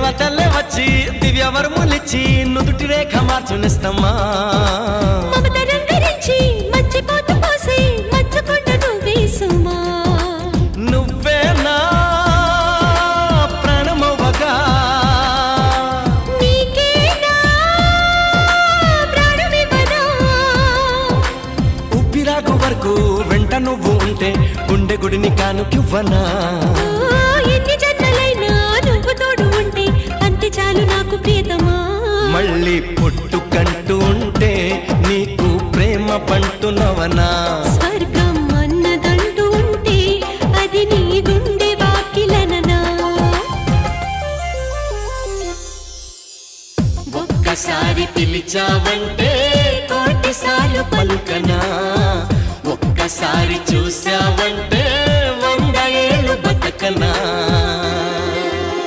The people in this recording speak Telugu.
దేవతల్లే వచ్చి దివ్యవరములిచ్చి నుదుటి రేఖ మార్చునిస్తమ్మా మమత రంగరించి మర్చిపోతూ పోసి మర్చకుండా వేసుమా నువ్వే నా ప్రాణమవ్వగా నీకేనా ప్రాణమివ్వనా ఊపిరాగు వరకు వెంట నువ్వు ఉంటే గుండె గుడిని కానుకివ్వనా ఎన్ని జన్మలైనా నువ్వు తోడు ఉంటే అంతే చాలు నాకు ప్రియతమా మళ్ళీ పుట్టుకంటూ ఉంటే నీకు ప్రేమ పంటునవనా స్వర్గం అన్నదంటూ ఉంటే అది నీ గుండె వాకిలననా ఒక్కసారి పిలిచావంటే కోటిసార్లు పలుకనా ఒక్కసారి చూసావంటే 100 ఏళ్ళు బతకనా